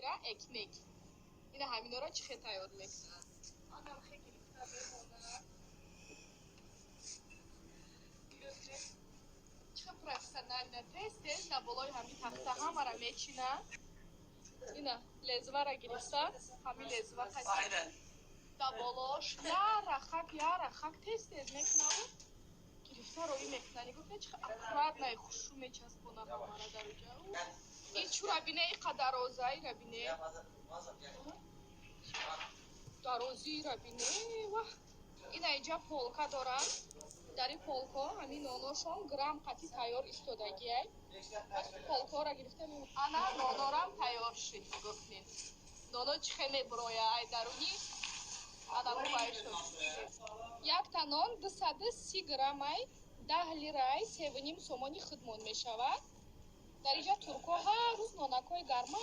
мекира экмек. Ина ҳаминора чӣ хел тайёр мекунад? Анам хеле гирифта бемонад. Чӣ профессионально тез дар болои ҳамин тахта ҳамара мечинад. Ина лезвара гирифта, ҳамин лезва дар болош ярахак тез мекунад. Гирифта роӣ мекунад. Нигоҳ кунед чӣ аккуратно хушрӯ мечаспонад ҳамара дар уҷа. ин чӯра бинед иқадар дароза, ира бинед. Дарозиира бинед. Ваҳ. Ина инҷа полка дорам. Дар ин полка ҳамин ноношон грамм қатӣ тайёр истодагиай. Пас полкаро гирифта ана нонорам тайёр шуд. Нигоҳ кунед. Ноно чӣ хел меброяд даруни адаму байшо. Якта нон 230 граммай 10 лирай 3,5 сомони хидмон мешавад. Дар инҷа туркҳо ҳар рӯз нонакҳои гарма